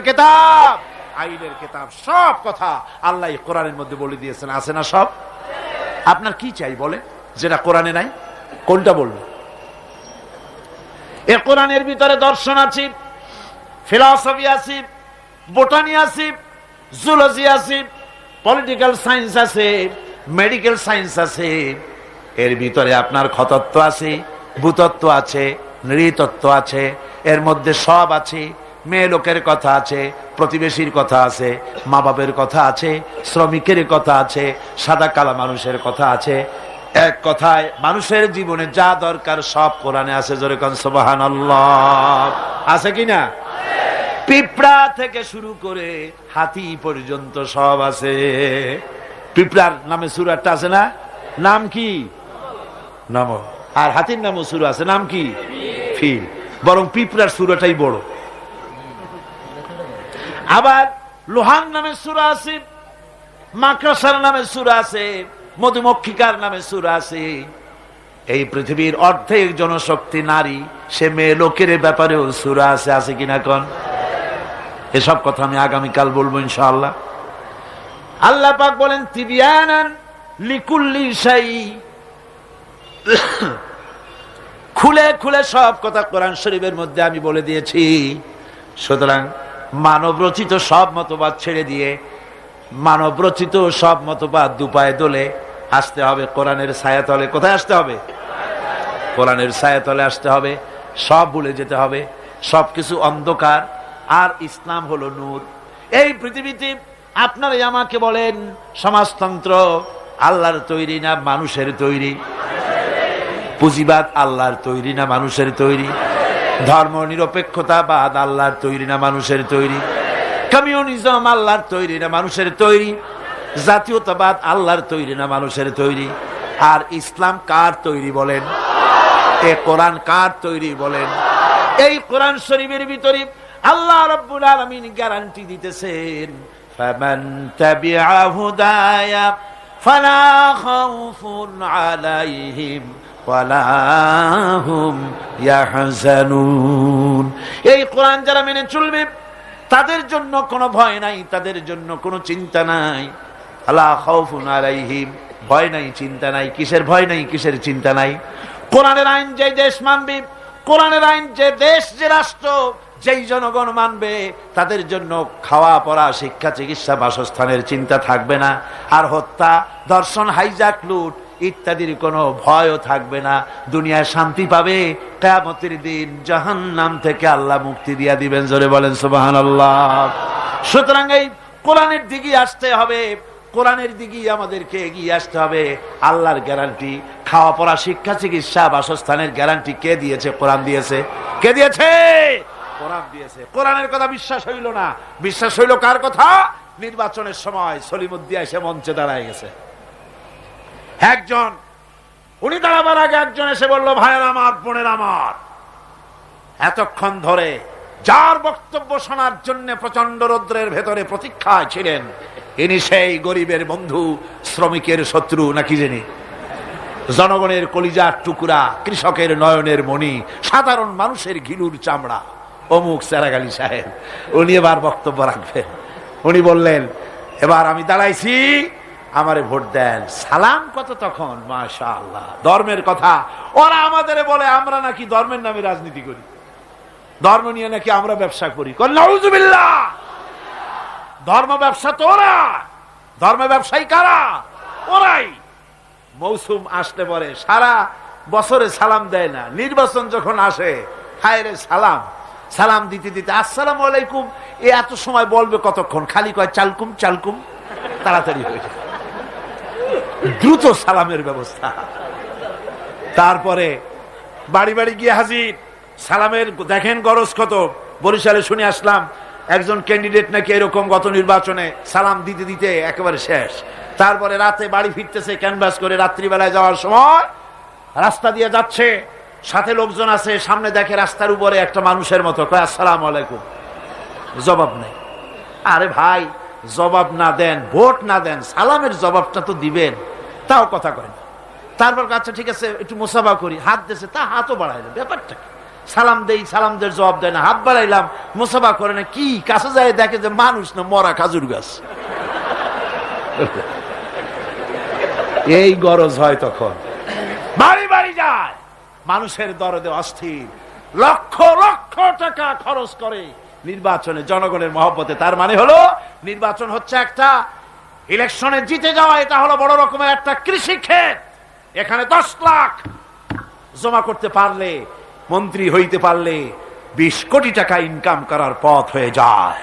কিতাব, আইনের কিতাব, সব কথা আল্লাহ কোরআনের মধ্যে বলে দিয়েছেন। আছে না সব? আপনার কি চাই বলে, যেটা কোরআনে নাই? কোনটা বলবে? এ কোরআনের ভিতরে দর্শন আছে, ফিলসফি আছে, বোটানি আছে, জুলজি আছে, পলিটিক্যাল সায়েন্স আছে, মেডিকেল সায়েন্স আছে। এর ভিতরে আপনার খতত্ব আছে, ভূতত্ব আছে, নৃতত্ব আছে, এর মধ্যে সব আছে। মেয়ে লোকের কথা আছে, প্রতিবেশীর কথা আছে, মা বাপের কথা আছে, শ্রমিকের কথা আছে, সাদা কালা মানুষের কথা আছে। এক কথায় মানুষের জীবনে যা দরকার সব কোরআনে আছে। জোরে কোন সুবহানাল্লাহ। আছে কিনা? পিঁপড়া থেকে শুরু করে হাতি পর্যন্ত সব আছে। পিঁপড়ার নামে সূরা একটা আছে না? নাম কি? নাম। আর হাতির নামও সূরা আছে, নাম কি? ফিল। বরং পিঁপড়ার সূরাটাই বড়। আবার লোহার নামে সূরা আছে, মাকড়সার নামে সূরা আছে, মধুমক্ষিকার নামে সূরা আছে। এই পৃথিবীর অর্ধেক জনশক্তি নারী, সে মেয়ে লোকের ব্যাপারেও সূরা আছে। আছে কিনা কোন? এসব কথা আমি আগামীকাল বলবো ইনশাআল্লাহ। আল্লাহ পাক বলেন তিবিয়ানান লিকুল্লি শাই, খুলে খুলে সব কথা কোরআন শরীফের মধ্যে আমি বলে দিয়েছি। সুতরাং মানব রচিত সব মতবাদ ছেড়ে দিয়ে মানব রচিত সব মতবাদ দুপায়ে দোলে আসতে হবে কোরআনের ছায়াতলে। কোথায় আসতে হবে? কোরআনের ছায়াতলে আসতে হবে। সব ভুলে যেতে হবে, সবকিছু অন্ধকার, আর ইসলাম হলো নূর। এই পৃথিবীতে আপনারা আমাকে বলেন, সমাজতন্ত্র আল্লাহর তৈরি না মানুষের তৈরি? পুঁজিবাদ আল্লাহর তৈরি না মানুষের তৈরি? ধর্ম নিরপেক্ষতাবাদ আল্লাহর তৈরি না মানুষের তৈরি? কমিউনিজম আল্লাহর তৈরি না মানুষের তৈরি? জাতীয়তাবাদ আল্লাহর তৈরি না মানুষের তৈরি? আর ইসলাম কার তৈরি বলেন? এ কোরআন কার তৈরি বলেন? এই কোরআন শরীফের ভিতরে আল্লাহ রাব্বুল আলামিন গ্যারান্টি দিতেছেন, ফামান তাবিআ হুদায়া ফালা খাউফুন আলাইহিম ওয়ালা হুম ইয়াহজানুন। এই কোরআন যারা মেনে চলবে তাদের জন্য কোনো ভয় নাই, তাদের জন্য কোনো চিন্তা নাই। আলা খাউফুন আলাইহিম, ভয় নাই, চিন্তা নাই। কিসের ভয় নাই, কিসের চিন্তা নাই? কোরআনের আইন যে দেশ মানবে, কোরআনের আইন যে দেশ, যে রাষ্ট্র, যেই জনগণ মানবে, তাদের জন্য খাওয়া পড়া, শিক্ষা, চিকিৎসা, বাসস্থানের চিন্তা থাকবে না। আর হত্যা, ধর্ষণ, হাইজাক, লুট ইত্যাদির কোনো ভয়ও থাকবে না। দুনিয়ায় শান্তি পাবে, কিয়ামতের দিন জাহান্নাম থেকে আল্লাহ মুক্তি দিয়া দিবেন। জোরে বলেন সুবহানাল্লাহ। সুতরাং এই কোরআনের দিকে আসতে হবে, কোরআনের দিকে আমাদেরকে এগিয়ে আসতে হবে। আল্লাহর গ্যারান্টি, খাওয়া পড়া, শিক্ষা, চিকিৎসা, বাসস্থানের গ্যারান্টি কে দিয়েছে? কোরআন দিয়েছে। কে দিয়েছে? কোরআন দিয়েছে। কোরআনের কথা বিশ্বাস হইল না, বিশ্বাস হইল কার কথা? নির্বাচনের সময় সলিমুদ্দিন এসে মঞ্চে দাঁড়ায় গেছে। একজন, উনি দাঁড়াবার আগে একজন এসে বলল, ভাইয়ের আমার, বোনের আমার, এতক্ষণ ধরে যার বক্তব্য শোনার জন্য প্রচন্ড রৌদ্রের ভেতরে প্রতীক্ষায় ছিলেন, ইনি সেই গরিবের বন্ধু, শ্রমিকের শত্রু, নাকি জানি জনগণের কলিজার টুকরা, কৃষকের নয়নের মণি, সাধারণ মানুষের ঘিলুর চামড়া, অমুক চেরাগালি সাহেব। উনি এবার বক্তব্য রাখবেন। উনি বললেন, এবার আমি দাঁড়াইছি, আমারে ভোট দেন। সালাম কত তখন, মাশাআল্লাহ। ধর্মের কথা ওরা আমাদের বলে, আমরা নাকি ধর্মের নামে রাজনীতি করি, ধর্ম নিয়ে নাকি আমরা ব্যবসা করি। নাউজুবিল্লাহ। ধর্ম ব্যবসা তো ওরা, ধর্ম ব্যবসায়ী কারা? ওরাই। মৌসুম আসতে পরে সারা বছরে সালাম দেয় না, নির্বাচন যখন আসে, হায় রে সালাম, সালাম দিতে দিতে আসসালামু আলাইকুম, এ এত সময় বলবে কতক্ষণ? খালি কয় চালকুম চালকুম, তাড়াতাড়ি হয়ে যায়। দ্রুত সালামের ব্যবস্থা। তারপরে বাড়ি বাড়ি গিয়ে হাজির, সালামের দেখেন গরজ কত। বরিশালে শুনে আসলাম, একজন ক্যান্ডিডেট নাকি এরকম গত নির্বাচনে সালাম দিতে দিতে একেবারে শেষ। তারপরে রাতে বাড়ি ফিরতেছে ক্যানভাস করে, রাত্রিবেলায় যাওয়ার সময় রাস্তা দিয়ে যাচ্ছে, সাথে লোকজন আছে, সামনে দেখে রাস্তার উপরে একটা মানুষের মতো, কয় আসসালামু আলাইকুম, জবাব নেই। আরে ভাই, জবাব না দেন, ভোট না দেন, সালামের জবাবটা তো দিবেন, তাও কথা কয় না। তারপর আচ্ছা ঠিক আছে একটু মুসাফা করি, হাত দিয়েছে, তা হাতও বাড়াইল, ব্যাপারটা সালাম দেই, সালামদের জবাব দেয় না, হাত বাড়াইলাম, মুসাফা করে না, কি কাছে যায় দেখে যে মানুষ না মরা খাজুর গাছ। এই গরজ হয় তখন, বাড়ি বাড়ি যায়, মানুষের দরদে অস্থির, লক্ষ লক্ষ টাকা খরচ করে নির্বাচনে জনগণের মহব্বতে। তার মানে হলো নির্বাচন হচ্ছে একটা ইলেকশনে জিতে যাওয়া, এটা হলো বড় রকমের একটা কৃষি ক্ষেত। এখানে 10 লাখ জমা করতে পারলে, মন্ত্রী হইতে পারলে 20 কোটি টাকা ইনকাম করার পথ হয়ে যায়।